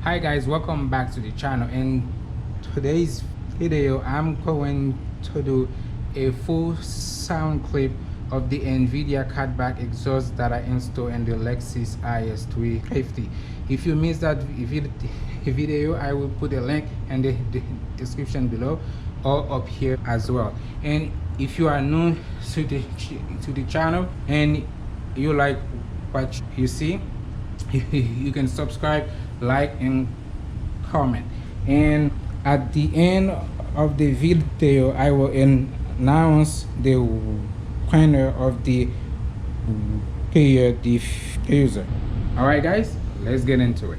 Hi guys, welcome back to the channel. In today's video I'm going to do a full sound clip of the Invidia Catback exhaust that I installed in the Lexus IS350. If you missed that video, I will put a link in the description below or up here as well. And if you are new to the channel and you like what you see, you can subscribe, like, and comment. And at the end of the video I will announce the winner of the player diffuser. All right guys, let's get into it.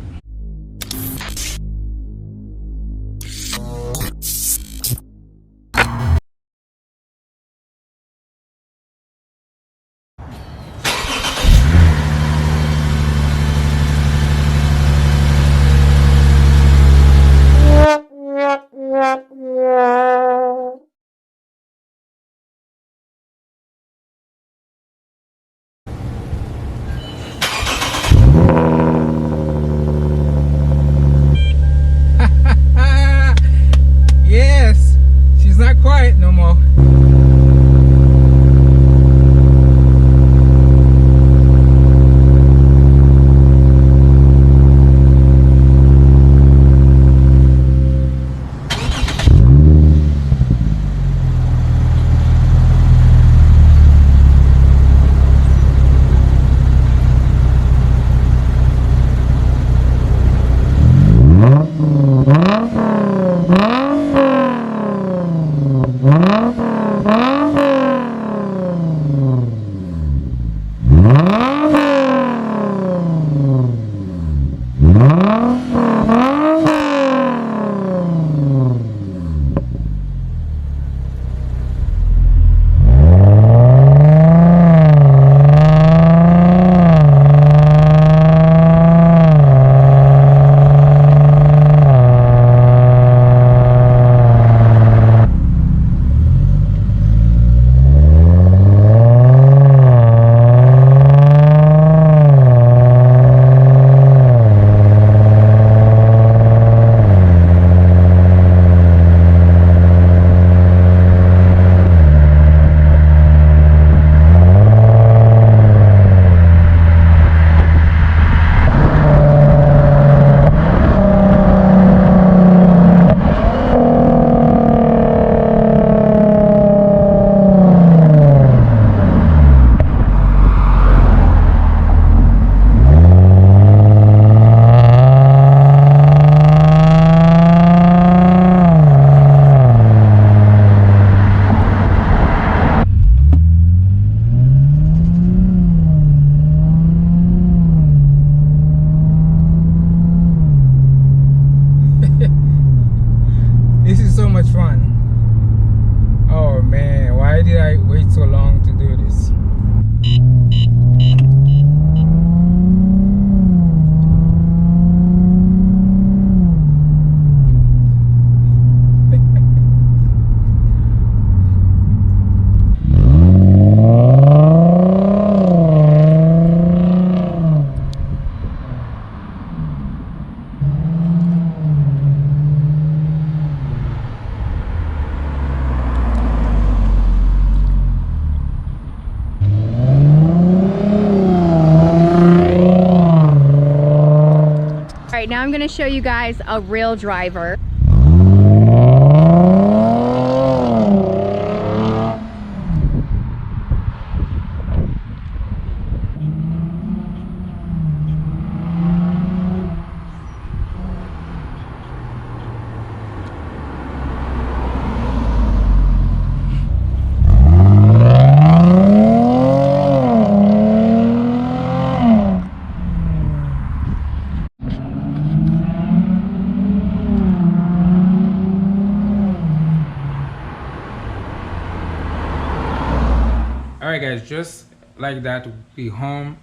Yes, she's not quiet no more. This is so much fun. Oh man, why did I wait so long to do this? Alright, now I'm going to show you guys a real driver. Alright guys, just like that, we home.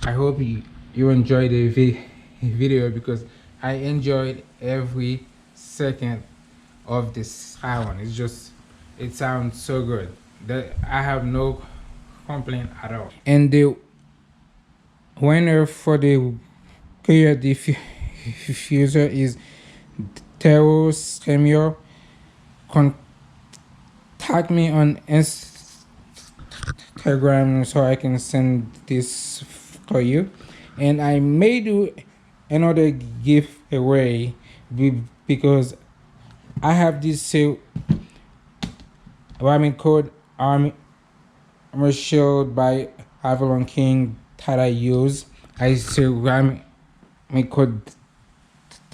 I hope you enjoyed the video because I enjoyed every second of this sound. It sounds so good that I have no complaint at all. And the winner for the player user is Tero Samuel. Contact me on Instagram so I can send this for you, and I may do another giveaway because I have this ramen code armor shield by Avalon King that I use. I say ramen code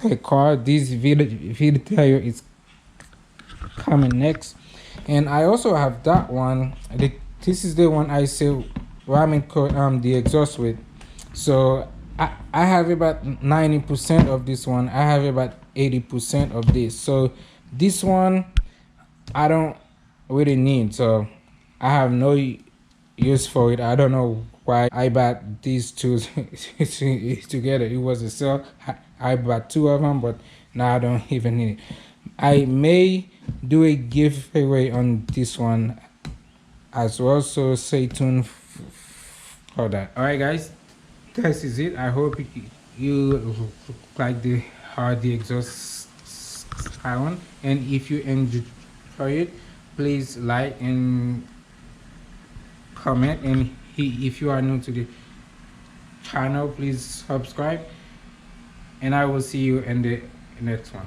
the car. This video is coming next, and I also have that one. This is the one I say ramen code the exhaust with. So I have about 90% of this one. I have about 80% of this. So this one I don't really need. So I have no use for it. I don't know why I bought these two together. It was a sale. I bought two of them, but now I don't even need it. I may do a giveaway on this one as well, so stay tuned for that. All right, guys, this is it. I hope you like the exhaust sound, and if you enjoy it, please like and comment, and if you are new to the channel, please subscribe, and I will see you in the next one.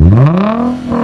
No.